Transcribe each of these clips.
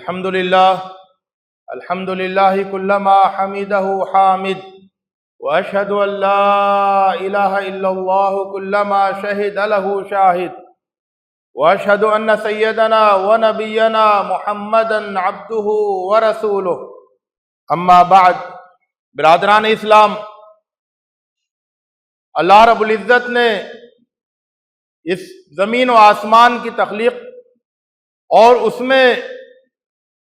الحمد للہ کلما حمدہ حامد واشہد ان لا الہ الا اللہ کلما شہد لہ شاہد واشہد ان سیدنا ونبینا محمدا عبدہ ورسولہ اما بعد۔ برادران اسلام، اللہ رب العزت نے اس زمین و آسمان کی تخلیق اور اس میں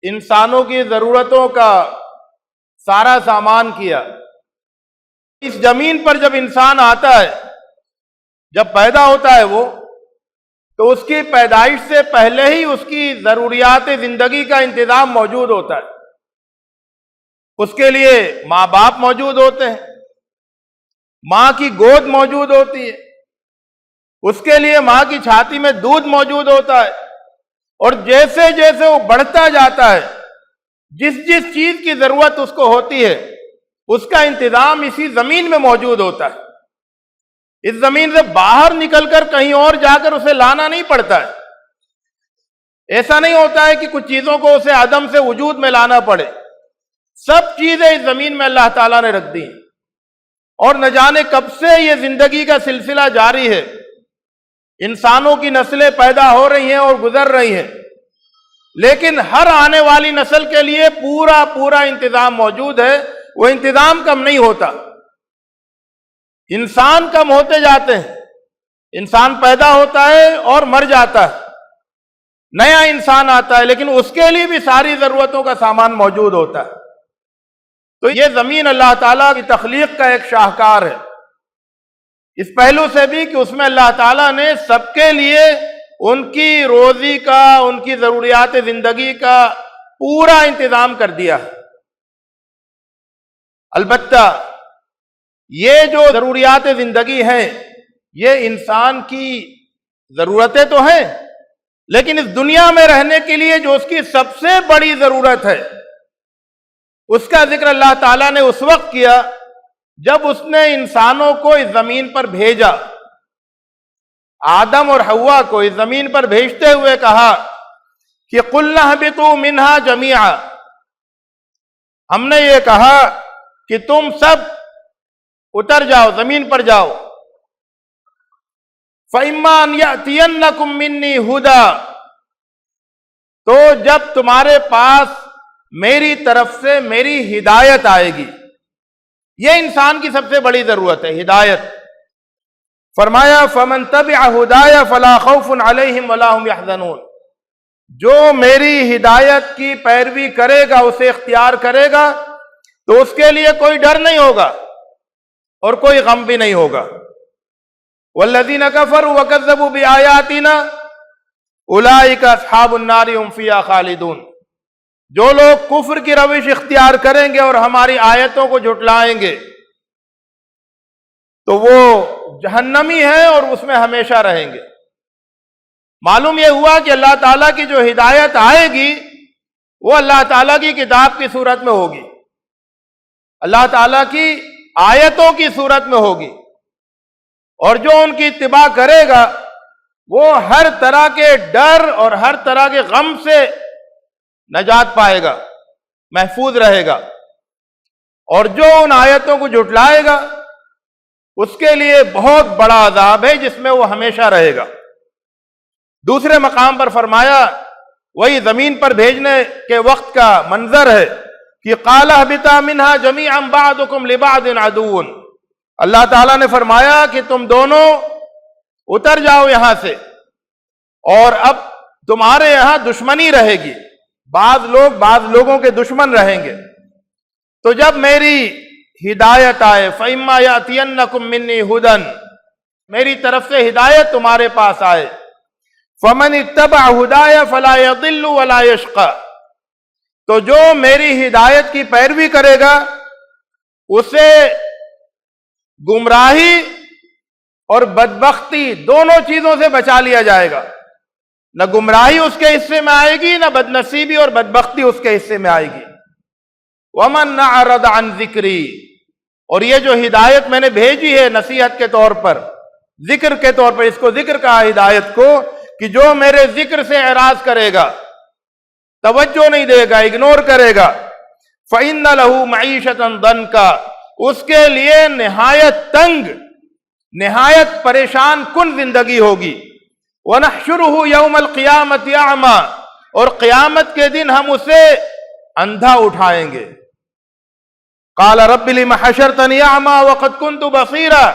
انسانوں کی ضرورتوں کا سارا سامان کیا۔ اس زمین پر جب انسان آتا ہے، جب پیدا ہوتا ہے وہ، تو اس کی پیدائش سے پہلے ہی اس کی ضروریات زندگی کا انتظام موجود ہوتا ہے۔ اس کے لیے ماں باپ موجود ہوتے ہیں، ماں کی گود موجود ہوتی ہے، اس کے لیے ماں کی چھاتی میں دودھ موجود ہوتا ہے، اور جیسے جیسے وہ بڑھتا جاتا ہے، جس جس چیز کی ضرورت اس کو ہوتی ہے، اس کا انتظام اسی زمین میں موجود ہوتا ہے۔ اس زمین سے باہر نکل کر کہیں اور جا کر اسے لانا نہیں پڑتا ہے۔ ایسا نہیں ہوتا ہے کہ کچھ چیزوں کو اسے عدم سے وجود میں لانا پڑے۔ سب چیزیں اس زمین میں اللہ تعالیٰ نے رکھ دی ہیں، اور نہ جانے کب سے یہ زندگی کا سلسلہ جاری ہے۔ انسانوں کی نسلیں پیدا ہو رہی ہیں اور گزر رہی ہیں، لیکن ہر آنے والی نسل کے لیے پورا انتظام موجود ہے۔ وہ انتظام کم نہیں ہوتا۔ انسان کم ہوتے جاتے ہیں، انسان پیدا ہوتا ہے اور مر جاتا ہے، نیا انسان آتا ہے، لیکن اس کے لیے بھی ساری ضرورتوں کا سامان موجود ہوتا ہے۔ تو یہ زمین اللہ تعالیٰ کی تخلیق کا ایک شاہکار ہے، اس پہلو سے بھی کہ اس میں اللہ تعالیٰ نے سب کے لیے ان کی روزی کا، ان کی ضروریات زندگی کا پورا انتظام کر دیا ہے۔ البتہ یہ جو ضروریات زندگی ہیں، یہ انسان کی ضرورتیں تو ہیں، لیکن اس دنیا میں رہنے کے لیے جو اس کی سب سے بڑی ضرورت ہے، اس کا ذکر اللہ تعالیٰ نے اس وقت کیا جب اس نے انسانوں کو اس زمین پر بھیجا۔ آدم اور حوا کو اس زمین پر بھیجتے ہوئے کہا کہ قُلْنَا اهْبِطُوا مِنْهَا جَمِيعًا، ہم نے یہ کہا کہ تم سب اتر جاؤ، زمین پر جاؤ۔ فَإِمَّا أَنْ يَأْتِيَنَّكُمْ مِنِّي هُدًى، تو جب تمہارے پاس میری طرف سے میری ہدایت آئے گی۔ یہ انسان کی سب سے بڑی ضرورت ہے، ہدایت۔ فرمایا فَمَن تَبِعَ هُدَايَ فَلَا خَوْفٌ عَلَيْهِمْ وَلَا هُمْ يَحْزَنُونَ، جو میری ہدایت کی پیروی کرے گا، اسے اختیار کرے گا، تو اس کے لیے کوئی ڈر نہیں ہوگا اور کوئی غم بھی نہیں ہوگا۔ وَالَّذِينَ كَفَرُوا وَكَذَّبُوا بِآيَاتِنَا أُولَئِكَ أَصْحَابُ النَّارِ هُمْ فِيهَا خَالِدُونَ، جو لوگ کفر کی روش اختیار کریں گے اور ہماری آیتوں کو جھٹلائیں گے، تو وہ جہنمی ہیں اور اس میں ہمیشہ رہیں گے۔ معلوم یہ ہوا کہ اللہ تعالیٰ کی جو ہدایت آئے گی وہ اللہ تعالیٰ کی کتاب کی صورت میں ہوگی، اللہ تعالیٰ کی آیتوں کی صورت میں ہوگی، اور جو ان کی اتباع کرے گا وہ ہر طرح کے ڈر اور ہر طرح کے غم سے نجات پائے گا، محفوظ رہے گا، اور جو ان آیتوں کو جھٹلائے گا اس کے لیے بہت بڑا عذاب ہے جس میں وہ ہمیشہ رہے گا۔ دوسرے مقام پر فرمایا، وہی زمین پر بھیجنے کے وقت کا منظر ہے کہ قَالَ اهْبِطَا مِنْهَا جَمِيعًا بَعْضُكُمْ لِبَعْضٍ عَدُوٌّ، اللہ تعالیٰ نے فرمایا کہ تم دونوں اتر جاؤ یہاں سے، اور اب تمہارے یہاں دشمنی رہے گی، بعض لوگ بعض لوگوں کے دشمن رہیں گے۔ تو جب میری ہدایت آئے، فَإِمَّا يَأْتِيَنَّكُمْ مِنِّي هُدًى، میری طرف سے ہدایت تمہارے پاس آئے، فَمَنِ اتَّبَعَ هُدَايَ فَلَا يَضِلُّ وَلَا يَشْقَى، تو جو میری ہدایت کی پیروی کرے گا اسے گمراہی اور بدبختی دونوں چیزوں سے بچا لیا جائے گا۔ نہ گمراہی اس کے حصے میں آئے گی، نہ بدنصیبی اور بدبختی اس کے حصے میں آئے گی۔ وَمَنْ أَعْرَضَ عَنْ ذِكْرِي، اور یہ جو ہدایت میں نے بھیجی ہے نصیحت کے طور پر، ذکر کے طور پر، اس کو ذکر کہا ہدایت کو، کہ جو میرے ذکر سے اعراض کرے گا، توجہ نہیں دے گا، اگنور کرے گا، فَإِنَّ لَهُ مَعِيشَةً ضَنْكَ، اس کے لیے نہایت تنگ، نہایت پریشان کن زندگی ہوگی۔ وَنَحْشُرُهُ يَوْمَ الْقِيَامَةِ أَعْمَى، اور قیامت کے دن ہم اسے اندھا اٹھائیں گے۔ قَالَ رَبِّ لِمَ حَشَرْتَنِي أَعْمَى وَقَدْ كُنْتُ بَصِيرًا،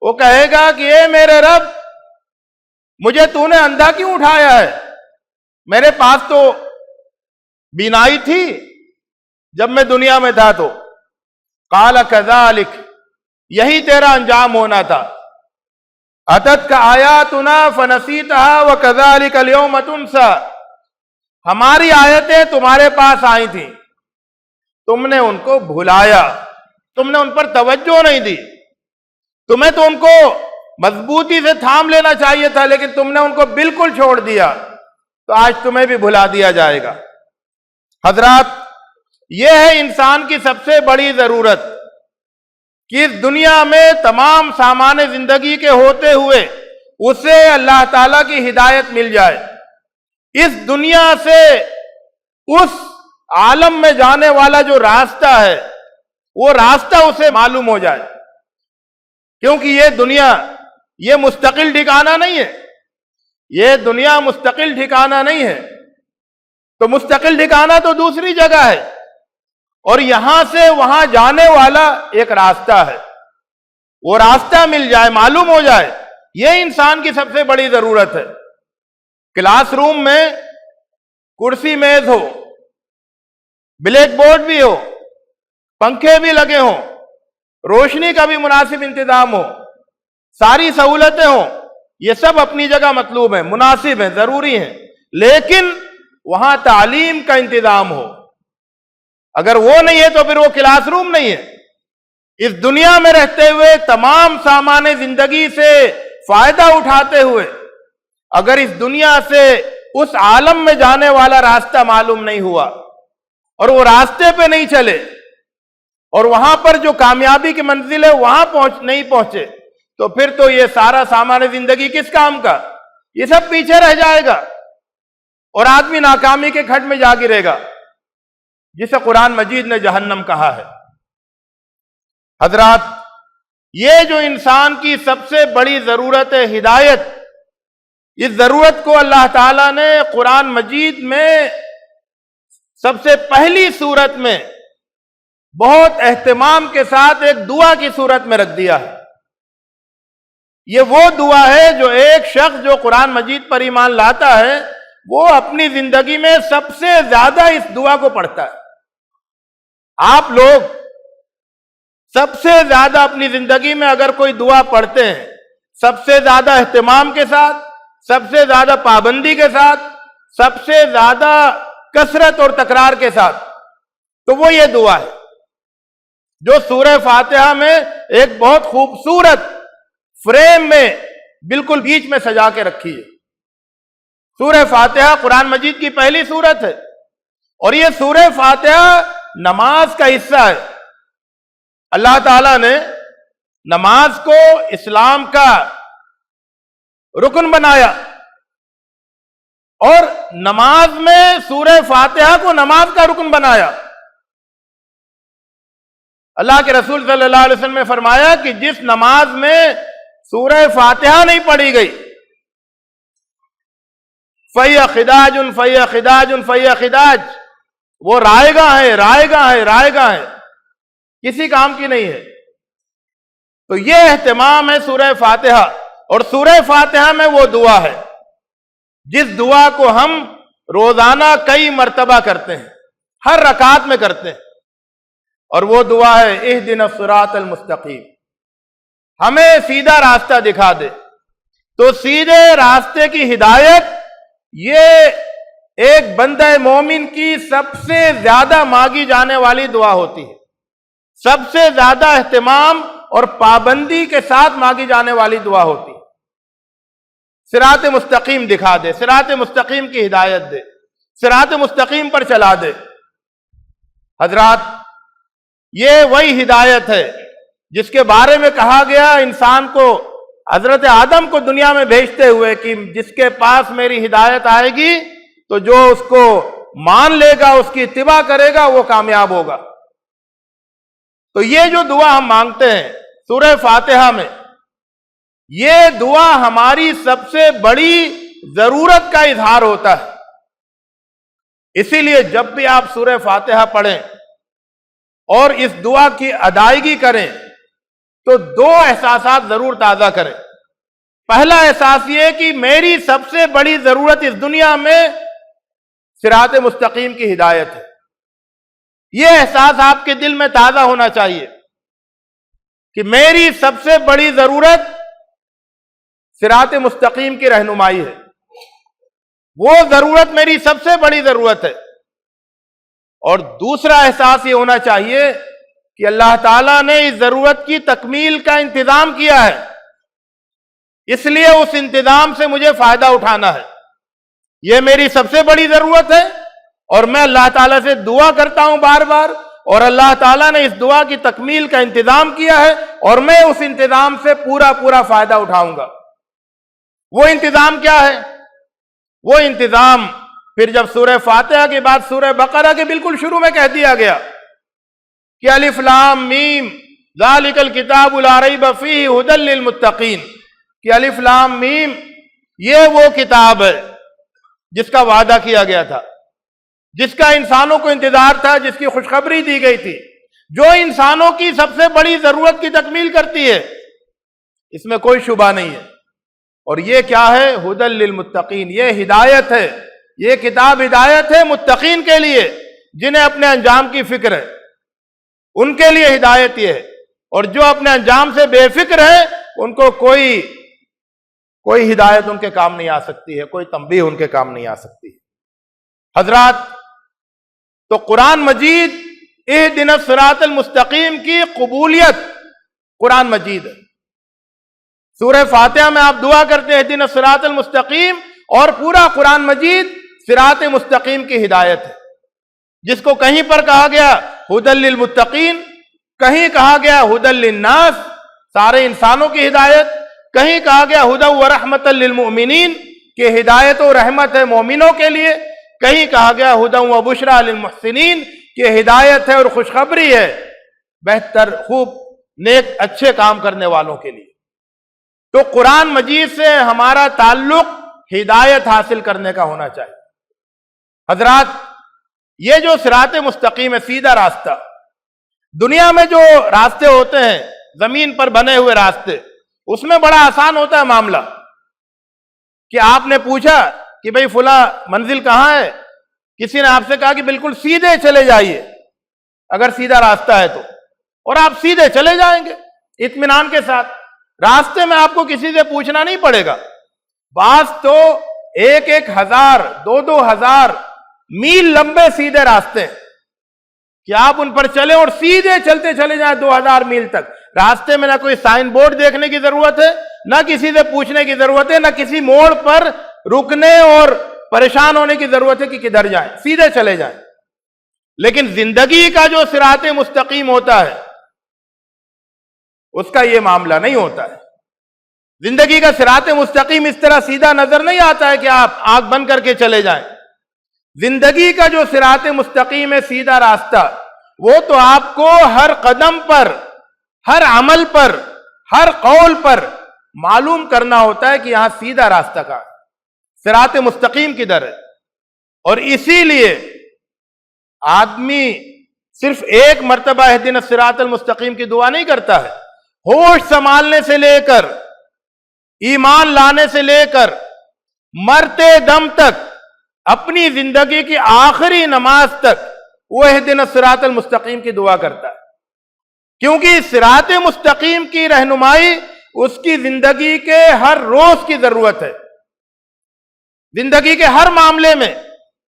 وہ کہے گا کہ اے میرے رب، مجھے تو نے اندھا کیوں اٹھایا ہے؟ میرے پاس تو بینائی تھی جب میں دنیا میں تھا تو۔ قَالَ كَذَلِكَ، یہی تیرا انجام ہونا تھا۔ أَتَتْكَ آيَاتُنَا فَنَسِيتَهَا وَكَذَلِكَ الْيَوْمَ تُنْسَى، ہماری آیتیں تمہارے پاس آئی تھیں، تم نے ان کو بھلایا، تم نے ان پر توجہ نہیں دی، تمہیں تو ان کو مضبوطی سے تھام لینا چاہیے تھا، لیکن تم نے ان کو بالکل چھوڑ دیا، تو آج تمہیں بھی بھلا دیا جائے گا۔ حضرات، یہ ہے انسان کی سب سے بڑی ضرورت کہ اس دنیا میں تمام سامان زندگی کے ہوتے ہوئے اسے اللہ تعالیٰ کی ہدایت مل جائے، اس دنیا سے اس عالم میں جانے والا جو راستہ ہے وہ راستہ اسے معلوم ہو جائے، کیونکہ یہ دنیا یہ مستقل ٹھکانہ نہیں ہے، یہ دنیا مستقل ٹھکانہ نہیں ہے، تو مستقل ٹھکانہ تو دوسری جگہ ہے، اور یہاں سے وہاں جانے والا ایک راستہ ہے، وہ راستہ مل جائے، معلوم ہو جائے، یہ انسان کی سب سے بڑی ضرورت ہے۔ کلاس روم میں کرسی میز ہو، بلیک بورڈ بھی ہو، پنکھے بھی لگے ہوں، روشنی کا بھی مناسب انتظام ہو، ساری سہولتیں ہوں، یہ سب اپنی جگہ مطلوب ہیں، مناسب ہیں، ضروری ہیں، لیکن وہاں تعلیم کا انتظام ہو۔ اگر وہ نہیں ہے تو پھر وہ کلاس روم نہیں ہے۔ اس دنیا میں رہتے ہوئے تمام سامان زندگی سے فائدہ اٹھاتے ہوئے اگر اس دنیا سے اس عالم میں جانے والا راستہ معلوم نہیں ہوا اور وہ راستے پہ نہیں چلے اور وہاں پر جو کامیابی کی منزل ہے وہاں نہیں پہنچے، تو پھر تو یہ سارا سامان زندگی کس کام کا؟ یہ سب پیچھے رہ جائے گا اور آدمی ناکامی کے کھڈ میں جا گرے گا، جسے قرآن مجید نے جہنم کہا ہے۔ حضرات، یہ جو انسان کی سب سے بڑی ضرورت ہے ہدایت، اس ضرورت کو اللہ تعالیٰ نے قرآن مجید میں سب سے پہلی صورت میں بہت اہتمام کے ساتھ ایک دعا کی صورت میں رکھ دیا ہے۔ یہ وہ دعا ہے جو ایک شخص جو قرآن مجید پر ایمان لاتا ہے وہ اپنی زندگی میں سب سے زیادہ اس دعا کو پڑھتا ہے۔ آپ لوگ سب سے زیادہ اپنی زندگی میں اگر کوئی دعا پڑھتے ہیں، سب سے زیادہ اہتمام کے ساتھ، سب سے زیادہ پابندی کے ساتھ، سب سے زیادہ کثرت اور تکرار کے ساتھ، تو وہ یہ دعا ہے جو سورہ فاتحہ میں ایک بہت خوبصورت فریم میں بالکل بیچ میں سجا کے رکھی ہے۔ سورہ فاتحہ قرآن مجید کی پہلی سورت ہے، اور یہ سورہ فاتحہ نماز کا حصہ ہے۔ اللہ تعالیٰ نے نماز کو اسلام کا رکن بنایا، اور نماز میں سورہ فاتحہ کو نماز کا رکن بنایا۔ اللہ کے رسول صلی اللہ علیہ وسلم نے فرمایا کہ جس نماز میں سورہ فاتحہ نہیں پڑھی گئی، فَهِيَ خِدَاجٌ فَهِيَ خِدَاجٌ فَهِيَ خِدَاج، وہ رائے گاہ ہے، کسی کام کی نہیں ہے۔ تو یہ اہتمام ہے سورہ فاتحہ، اور سورہ فاتحہ میں وہ دعا ہے جس دعا کو ہم روزانہ کئی مرتبہ کرتے ہیں، ہر رکعت میں کرتے ہیں، اور وہ دعا ہے اہدنا الصراط المستقیم، ہمیں سیدھا راستہ دکھا دے۔ تو سیدھے راستے کی ہدایت یہ ایک بندہ مومن کی سب سے زیادہ مانگی جانے والی دعا ہوتی ہے، سب سے زیادہ اہتمام اور پابندی کے ساتھ مانگی جانے والی دعا ہوتی ہے۔ صراط مستقیم دکھا دے، صراط مستقیم کی ہدایت دے، صراط مستقیم پر چلا دے۔ حضرات، یہ وہی ہدایت ہے جس کے بارے میں کہا گیا انسان کو، حضرت آدم کو دنیا میں بھیجتے ہوئے، کہ جس کے پاس میری ہدایت آئے گی تو جو اس کو مان لے گا، اس کی اتباع کرے گا، وہ کامیاب ہوگا۔ تو یہ جو دعا ہم مانگتے ہیں سورہ فاتحہ میں، یہ دعا ہماری سب سے بڑی ضرورت کا اظہار ہوتا ہے۔ اسی لیے جب بھی آپ سورہ فاتحہ پڑھیں اور اس دعا کی ادائیگی کریں تو دو احساسات ضرور تازہ کریں۔ پہلا احساس یہ کہ میری سب سے بڑی ضرورت اس دنیا میں صراط مستقیم کی ہدایت ہے۔ یہ احساس آپ کے دل میں تازہ ہونا چاہیے کہ میری سب سے بڑی ضرورت صراط مستقیم کی رہنمائی ہے، وہ ضرورت میری سب سے بڑی ضرورت ہے۔ اور دوسرا احساس یہ ہونا چاہیے کہ اللہ تعالیٰ نے اس ضرورت کی تکمیل کا انتظام کیا ہے، اس لیے اس انتظام سے مجھے فائدہ اٹھانا ہے۔ یہ میری سب سے بڑی ضرورت ہے اور میں اللہ تعالیٰ سے دعا کرتا ہوں بار بار، اور اللہ تعالیٰ نے اس دعا کی تکمیل کا انتظام کیا ہے اور میں اس انتظام سے پورا فائدہ اٹھاؤں گا۔ وہ انتظام کیا ہے؟ وہ انتظام پھر جب سورہ فاتحہ کے بعد سورہ بقرہ کے بالکل شروع میں کہہ دیا گیا کہ الف لام میم ذالک الکتاب لا ریب فیہ ھدی للمتقین، کہ الف لام میم یہ وہ کتاب ہے جس کا وعدہ کیا گیا تھا، جس کا انسانوں کو انتظار تھا، جس کی خوشخبری دی گئی تھی، جو انسانوں کی سب سے بڑی ضرورت کی تکمیل کرتی ہے، اس میں کوئی شبہ نہیں ہے۔ اور یہ کیا ہے؟ ھدی للمتقین، یہ ہدایت ہے، یہ کتاب ہدایت ہے متقین کے لیے، جنہیں اپنے انجام کی فکر ہے، ان کے لیے ہدایت یہ ہے۔ اور جو اپنے انجام سے بے فکر ہے ان کو کوئی ہدایت ان کے کام نہیں آ سکتی ہے، کوئی تنبیہ ان کے کام نہیں آ سکتی ہے۔ حضرات، تو قرآن مجید اہدنا الصراط المستقیم کی قبولیت قرآن مجید ہے۔ سورہ فاتحہ میں آپ دعا کرتے ہیں اہدنا الصراط المستقیم، اور پورا قرآن مجید صراط مستقیم کی ہدایت ہے، جس کو کہیں پر کہا گیا ھدی للمتقین، کہیں کہا گیا ھدی للناس، سارے انسانوں کی ہدایت، کہیں کہا گیا ھدی ورحمۃ للمؤمنین، کہ ہدایت و رحمت ہے مومنوں کے لیے، کہیں کہا گیا ھدی وبشریٰ للمحسنین، کہ ہدایت ہے اور خوشخبری ہے بہتر، خوب، نیک، اچھے کام کرنے والوں کے لیے۔ تو قرآن مجید سے ہمارا تعلق ہدایت حاصل کرنے کا ہونا چاہیے۔ حضرات، یہ جو صراط مستقیم ہے، سیدھا راستہ، دنیا میں جو راستے ہوتے ہیں زمین پر بنے ہوئے راستے، اس میں بڑا آسان ہوتا ہے معاملہ کہ آپ نے پوچھا کہ بھئی فلاں منزل کہاں ہے، کسی نے آپ سے کہا کہ بالکل سیدھے چلے جائیے، اگر سیدھا راستہ ہے تو، اور آپ سیدھے چلے جائیں گے اطمینان کے ساتھ، راستے میں آپ کو کسی سے پوچھنا نہیں پڑے گا۔ بعض تو 1,000 2,000 میل لمبے سیدھے راستے ہیں کہ آپ ان پر چلیں اور سیدھے چلتے چلے جائیں 2000 میل تک، راستے میں نہ کوئی سائن بورڈ دیکھنے کی ضرورت ہے، نہ کسی سے پوچھنے کی ضرورت ہے، نہ کسی موڑ پر رکنے اور پریشان ہونے کی ضرورت ہے کہ کدھر جائیں، سیدھے چلے جائیں۔ لیکن زندگی کا جو صراط مستقیم ہوتا ہے اس کا یہ معاملہ نہیں ہوتا ہے۔ زندگی کا صراط مستقیم اس طرح سیدھا نظر نہیں آتا ہے کہ آپ آنکھ بند کر کے چلے جائیں۔ زندگی کا جو صراط مستقیم ہے، سیدھا راستہ، وہ تو آپ کو ہر قدم پر، ہر عمل پر، ہر قول پر معلوم کرنا ہوتا ہے کہ یہاں سیدھا راستہ کہاں ہے، صراط مستقیم کدھر ہے۔ اور اسی لیے آدمی صرف ایک مرتبہ اہدنا الصراط المستقیم کی دعا نہیں کرتا ہے، ہوش سنبھالنے سے لے کر، ایمان لانے سے لے کر، مرتے دم تک، اپنی زندگی کی آخری نماز تک وہ اہدنا الصراط المستقیم کی دعا کرتا ہے، کیونکہ صراط مستقیم کی رہنمائی اس کی زندگی کے ہر روز کی ضرورت ہے۔ زندگی کے ہر معاملے میں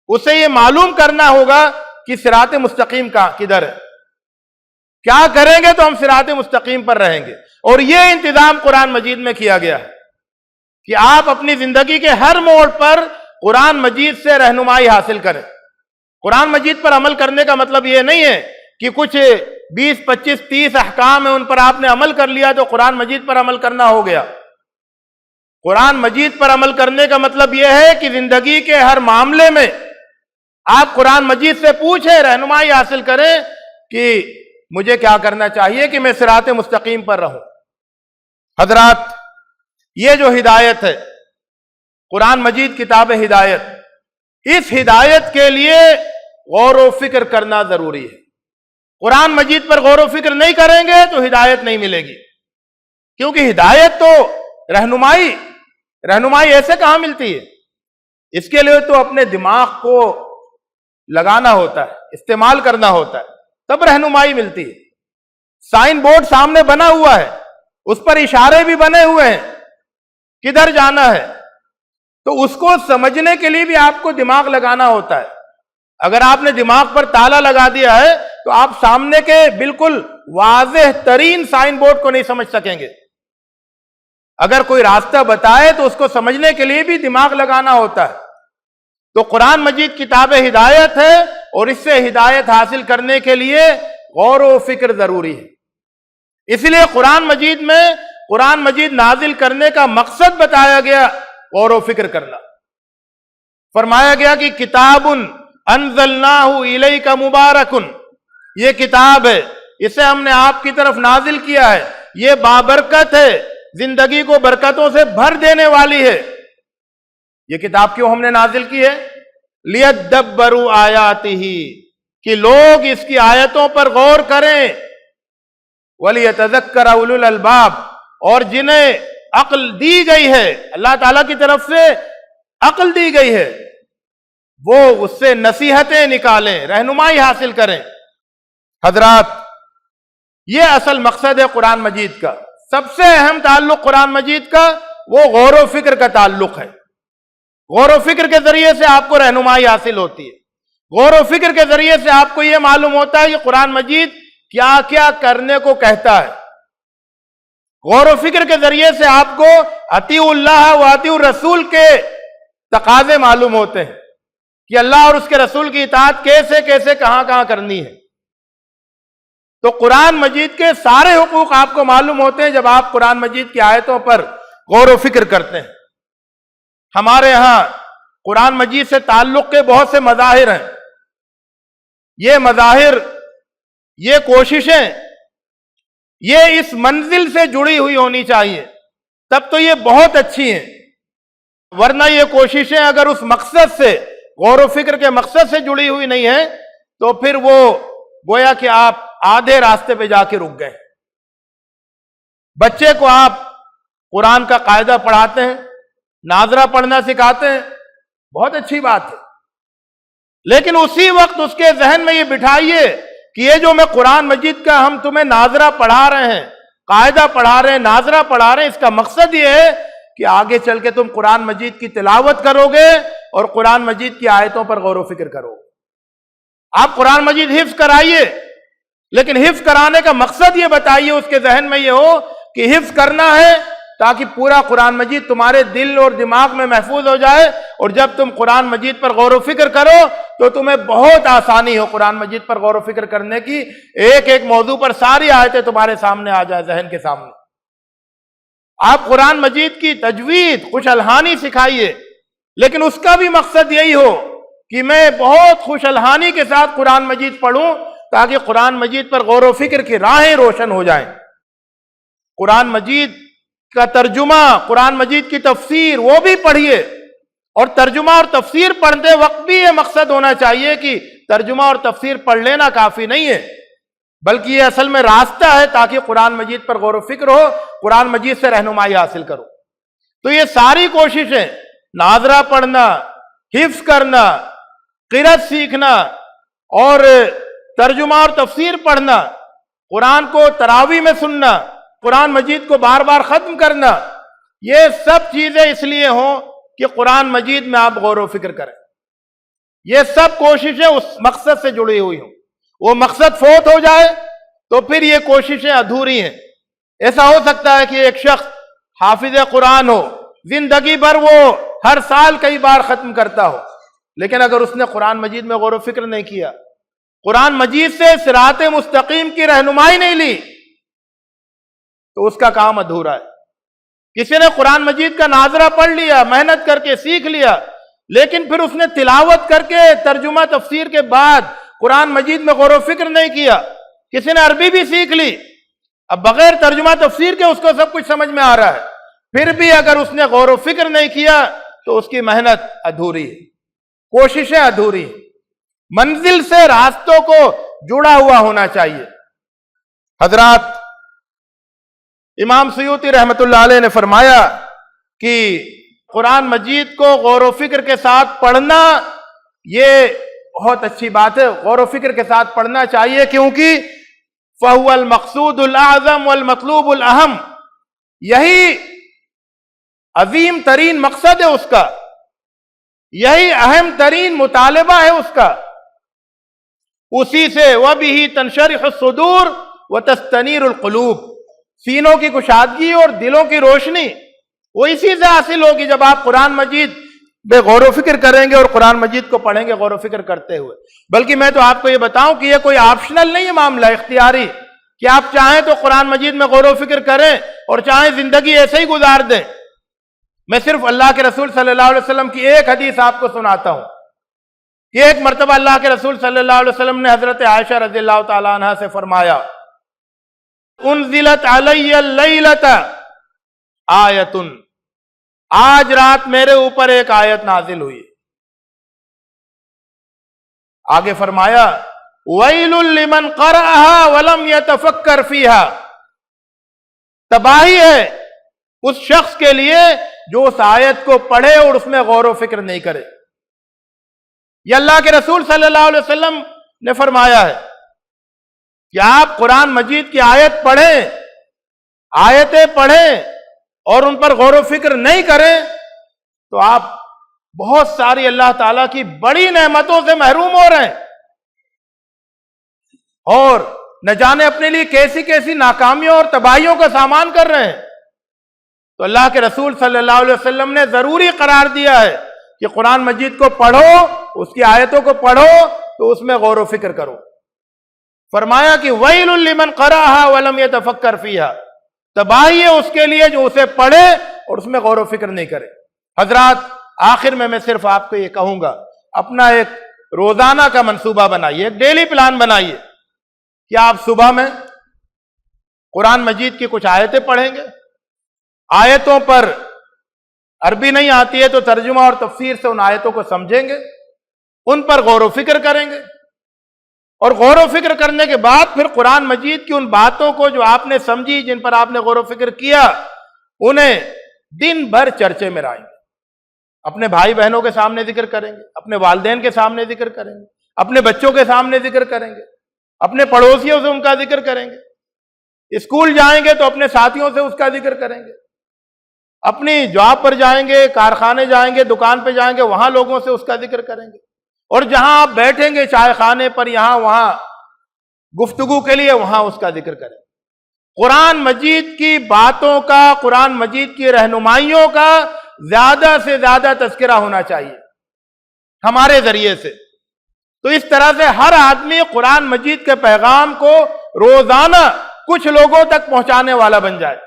اسے یہ معلوم کرنا ہوگا کہ صراط مستقیم کدھر ہے، کیا کریں گے تو ہم صراط مستقیم پر رہیں گے۔ اور یہ انتظام قرآن مجید میں کیا گیا ہے کہ آپ اپنی زندگی کے ہر موڑ پر قرآن مجید سے رہنمائی حاصل کریں۔ قرآن مجید پر عمل کرنے کا مطلب یہ نہیں ہے کہ کچھ 20 25 30 احکام ہیں، ان پر آپ نے عمل کر لیا تو قرآن مجید پر عمل کرنا ہو گیا۔ قرآن مجید پر عمل کرنے کا مطلب یہ ہے کہ زندگی کے ہر معاملے میں آپ قرآن مجید سے پوچھیں، رہنمائی حاصل کریں کہ مجھے کیا کرنا چاہیے کہ میں صراط مستقیم پر رہوں۔ حضرات، یہ جو ہدایت ہے، قرآن مجید کتاب ہدایت، اس ہدایت کے لیے غور و فکر کرنا ضروری ہے۔ قرآن مجید پر غور و فکر نہیں کریں گے تو ہدایت نہیں ملے گی، کیونکہ ہدایت تو رہنمائی ایسے کہاں ملتی ہے؟ اس کے لیے تو اپنے دماغ کو لگانا ہوتا ہے، استعمال کرنا ہوتا ہے، تب رہنمائی ملتی ہے۔ سائن بورڈ سامنے بنا ہوا ہے، اس پر اشارے بھی بنے ہوئے ہیں کدھر جانا ہے، تو اس کو سمجھنے کے لیے بھی آپ کو دماغ لگانا ہوتا ہے۔ اگر آپ نے دماغ پر تالا لگا دیا ہے تو آپ سامنے کے بالکل واضح ترین سائن بورڈ کو نہیں سمجھ سکیں گے۔ اگر کوئی راستہ بتائے تو اس کو سمجھنے کے لیے بھی دماغ لگانا ہوتا ہے۔ تو قرآن مجید کتاب ہدایت ہے، اور اس سے ہدایت حاصل کرنے کے لیے غور و فکر ضروری ہے۔ اس لیے قرآن مجید میں قرآن مجید نازل کرنے کا مقصد بتایا گیا، غور و فکر کرنا۔ فرمایا گیا کہ کتاب انزلناہ الیک مبارک، یہ کتاب ہے، اسے ہم نے آپ کی طرف نازل کیا ہے، یہ بابرکت ہے، زندگی کو برکتوں سے بھر دینے والی ہے۔ یہ کتاب کیوں ہم نے نازل کی ہے؟ لیدبروا آیاتہ، کہ لوگ اس کی آیتوں پر غور کریں، ولیتذکر اولو الالباب، اور جنہیں عقل دی گئی ہے، اللہ تعالیٰ کی طرف سے عقل دی گئی ہے، وہ اس سے نصیحتیں نکالیں، رہنمائی حاصل کریں۔ حضرات، یہ اصل مقصد ہے قرآن مجید کا۔ سب سے اہم تعلق قرآن مجید کا وہ غور و فکر کا تعلق ہے۔ غور و فکر کے ذریعے سے آپ کو رہنمائی حاصل ہوتی ہے۔ غور و فکر کے ذریعے سے آپ کو یہ معلوم ہوتا ہے کہ قرآن مجید کیا کیا کرنے کو کہتا ہے۔ غور و فکر کے ذریعے سے آپ کو اطیعوا اللہ و اطیعوا الرسول کے تقاضے معلوم ہوتے ہیں کہ اللہ اور اس کے رسول کی اطاعت کیسے کیسے کہاں کہاں کرنی ہے۔ تو قرآن مجید کے سارے حقوق آپ کو معلوم ہوتے ہیں جب آپ قرآن مجید کی آیتوں پر غور و فکر کرتے ہیں۔ ہمارے ہاں قرآن مجید سے تعلق کے بہت سے مظاہر ہیں۔ یہ مظاہر، یہ کوششیں، یہ اس منزل سے جڑی ہوئی ہونی چاہیے، تب تو یہ بہت اچھی ہیں۔ ورنہ یہ کوششیں اگر اس مقصد سے، غور و فکر کے مقصد سے جڑی ہوئی نہیں ہیں تو پھر وہ گویا کہ آپ آدھے راستے پہ جا کے رک گئے۔ بچے کو آپ قرآن کا قاعدہ پڑھاتے ہیں، ناظرہ پڑھنا سکھاتے ہیں، بہت اچھی بات ہے، لیکن اسی وقت اس کے ذہن میں یہ بٹھائیے کہ یہ جو میں قرآن مجید کا ہم تمہیں ناظرہ پڑھا رہے ہیں، قاعدہ پڑھا رہے ہیں، ناظرہ پڑھا رہے ہیں، اس کا مقصد یہ ہے کہ آگے چل کے تم قرآن مجید کی تلاوت کرو گے اور قرآن مجید کی آیتوں پر غور و فکر کرو گے۔ آپ قرآن مجید حفظ کرائیے، لیکن حفظ کرانے کا مقصد یہ بتائیے، اس کے ذہن میں یہ ہو کہ حفظ کرنا ہے تاکہ پورا قرآن مجید تمہارے دل اور دماغ میں محفوظ ہو جائے، اور جب تم قرآن مجید پر غور و فکر کرو تو تمہیں بہت آسانی ہو قرآن مجید پر غور و فکر کرنے کی، ایک ایک موضوع پر ساری آیتیں تمہارے سامنے آ جائے، ذہن کے سامنے۔ آپ قرآن مجید کی تجوید، خوش الحانی سکھائیے، لیکن اس کا بھی مقصد یہی ہو کہ میں بہت خوش الحانی کے ساتھ قرآن مجید پڑھوں تاکہ قرآن مجید پر غور و فکر کی راہیں روشن ہو جائیں۔ قرآن مجید کا ترجمہ، قرآن مجید کی تفسیر، وہ بھی پڑھیے، اور ترجمہ اور تفسیر پڑھتے وقت بھی یہ مقصد ہونا چاہیے کہ ترجمہ اور تفسیر پڑھ لینا کافی نہیں ہے، بلکہ یہ اصل میں راستہ ہے تاکہ قرآن مجید پر غور و فکر ہو، قرآن مجید سے رہنمائی حاصل کرو۔ تو یہ ساری کوششیں، ناظرہ پڑھنا، حفظ کرنا، قرأت سیکھنا، اور ترجمہ اور تفسیر پڑھنا، قرآن کو تراویح میں سننا، قرآن مجید کو بار بار ختم کرنا، یہ سب چیزیں اس لیے ہوں کہ قرآن مجید میں آپ غور و فکر کریں۔ یہ سب کوششیں اس مقصد سے جڑی ہوئی ہوں۔ وہ مقصد فوت ہو جائے تو پھر یہ کوششیں ادھوری ہیں۔ ایسا ہو سکتا ہے کہ ایک شخص حافظ قرآن ہو، زندگی بھر وہ ہر سال کئی بار ختم کرتا ہو، لیکن اگر اس نے قرآن مجید میں غور و فکر نہیں کیا، قرآن مجید سے صراط مستقیم کی رہنمائی نہیں لی، تو اس کا کام ادھورا ہے۔ کسی نے قرآن مجید کا ناظرہ پڑھ لیا، محنت کر کے سیکھ لیا، لیکن پھر اس نے تلاوت کر کے ترجمہ تفسیر کے بعد قرآن مجید میں غور و فکر نہیں کیا. کسی نے عربی بھی سیکھ لی, اب بغیر ترجمہ تفسیر کے اس کو سب کچھ سمجھ میں آ رہا ہے, پھر بھی اگر اس نے غور و فکر نہیں کیا تو اس کی محنت ادھوری ہے, کوششیں ادھوری ہیں. منزل سے راستوں کو جڑا ہوا ہونا چاہیے. حضرات, امام سیوطی رحمۃ اللہ علیہ نے فرمایا کہ قرآن مجید کو غور و فکر کے ساتھ پڑھنا یہ بہت اچھی بات ہے, غور و فکر کے ساتھ پڑھنا چاہیے, کیونکہ فَهُوَ الْمَقْصُودُ الْأَعْظَمُ وَالْمَطْلُوبُ الْأَهَمُ, یہی عظیم ترین مقصد ہے اس کا, یہی اہم ترین مطالبہ ہے اس کا. اسی سے وَبِهِ تَنشَرِحُ الصُّدُورُ وَتَسْتَنِيرُ الْقُلُوبُ, سینوں کی کشادگی اور دلوں کی روشنی وہ اسی سے حاصل ہوگی جب آپ قرآن مجید بے غور و فکر کریں گے اور قرآن مجید کو پڑھیں گے غور و فکر کرتے ہوئے. بلکہ میں تو آپ کو یہ بتاؤں کہ یہ کوئی آپشنل نہیں ہے معاملہ, اختیاری, کہ آپ چاہیں تو قرآن مجید میں غور و فکر کریں اور چاہیں زندگی ایسے ہی گزار دیں. میں صرف اللہ کے رسول صلی اللہ علیہ وسلم کی ایک حدیث آپ کو سناتا ہوں کہ ایک مرتبہ اللہ کے رسول صلی اللہ علیہ وسلم نے حضرت عائشہ رضی اللہ تعالیٰ عنہ سے فرمایا, انزلت علی اللیلۃ آیۃ, آج رات میرے اوپر ایک آیت نازل ہوئی. آگے فرمایا, ویل لمن قرأها ولم يتفکر فیہا, تباہی ہے اس شخص کے لیے جو اس آیت کو پڑھے اور اس میں غور و فکر نہیں کرے. یہ اللہ کے رسول صلی اللہ علیہ وسلم نے فرمایا ہے کہ آپ قرآن مجید کی آیت پڑھیں, آیتیں پڑھیں اور ان پر غور و فکر نہیں کریں تو آپ بہت ساری اللہ تعالیٰ کی بڑی نعمتوں سے محروم ہو رہے ہیں اور نہ جانے اپنے لیے کیسی کیسی ناکامیوں اور تباہیوں کا سامان کر رہے ہیں. تو اللہ کے رسول صلی اللہ علیہ وسلم نے ضروری قرار دیا ہے کہ قرآن مجید کو پڑھو, اس کی آیتوں کو پڑھو تو اس میں غور و فکر کرو. فرمایا کہ ویل لمن قرأها ولم يتفکر فیہا, تباہی ہے اس کے لیے جو اسے پڑھے اور اس میں غور و فکر نہیں کرے. حضرات, آخر میں صرف آپ کو یہ کہوں گا, اپنا ایک روزانہ کا منصوبہ بنائیے, ایک ڈیلی پلان بنائیے کہ آپ صبح میں قرآن مجید کی کچھ آیتیں پڑھیں گے, آیتوں پر عربی نہیں آتی ہے تو ترجمہ اور تفسیر سے ان آیتوں کو سمجھیں گے, ان پر غور و فکر کریں گے, اور غور و فکر کرنے کے بعد پھر قرآن مجید کی ان باتوں کو جو آپ نے سمجھی, جن پر آپ نے غور و فکر کیا, انہیں دن بھر چرچے میں لائیں گے. اپنے بھائی بہنوں کے سامنے ذکر کریں گے, اپنے والدین کے سامنے ذکر کریں گے, اپنے بچوں کے سامنے ذکر کریں گے, اپنے پڑوسیوں سے ان کا ذکر کریں گے, اسکول جائیں گے تو اپنے ساتھیوں سے اس کا ذکر کریں گے, اپنی جاب پر جائیں گے, کارخانے جائیں گے, دکان پہ جائیں گے, وہاں لوگوں سے اس کا ذکر کریں گے, اور جہاں آپ بیٹھیں گے چائے خانے پر, یہاں وہاں گفتگو کے لیے, وہاں اس کا ذکر کریں. قرآن مجید کی باتوں کا, قرآن مجید کی رہنمائیوں کا زیادہ سے زیادہ تذکرہ ہونا چاہیے ہمارے ذریعے سے. تو اس طرح سے ہر آدمی قرآن مجید کے پیغام کو روزانہ کچھ لوگوں تک پہنچانے والا بن جائے,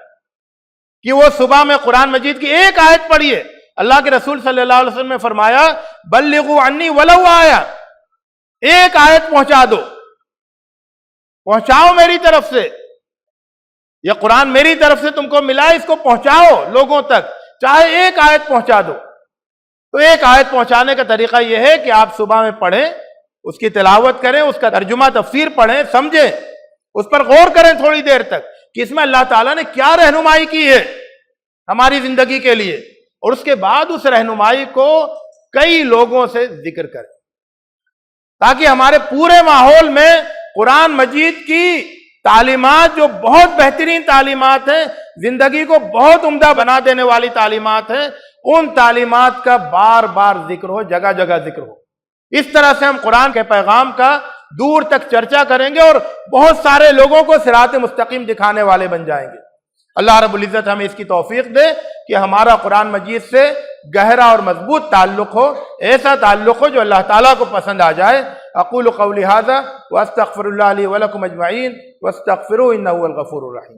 کہ وہ صبح میں قرآن مجید کی ایک آیت پڑھیے. اللہ کے رسول صلی اللہ علیہ وسلم نے فرمایا, بلغوا عنی ولو آیا, ایک آیت پہنچا دو, پہنچاؤ میری طرف سے, یہ قرآن میری طرف سے تم کو ملا, اس کو پہنچاؤ لوگوں تک, چاہے ایک آیت پہنچا دو. تو ایک آیت پہنچانے کا طریقہ یہ ہے کہ آپ صبح میں پڑھیں, اس کی تلاوت کریں, اس کا ترجمہ تفسیر پڑھیں, سمجھیں, اس پر غور کریں تھوڑی دیر تک کہ اس میں اللہ تعالیٰ نے کیا رہنمائی کی ہے ہماری زندگی کے لیے, اور اس کے بعد اس رہنمائی کو کئی لوگوں سے ذکر کریں, تاکہ ہمارے پورے ماحول میں قرآن مجید کی تعلیمات, جو بہت بہترین تعلیمات ہیں, زندگی کو بہت عمدہ بنا دینے والی تعلیمات ہیں, ان تعلیمات کا بار بار ذکر ہو, جگہ جگہ ذکر ہو. اس طرح سے ہم قرآن کے پیغام کا دور تک چرچا کریں گے اور بہت سارے لوگوں کو صراط مستقیم دکھانے والے بن جائیں گے. اللہ رب العزت ہمیں اس کی توفیق دے کہ ہمارا قرآن مجید سے گہرا اور مضبوط تعلق ہو, ایسا تعلق ہو جو اللہ تعالیٰ کو پسند آ جائے. اقول قولی ھذا واستغفر اللہ لی ولکم اجمعین واستغفروہ انہ هو الغفور الرحیم.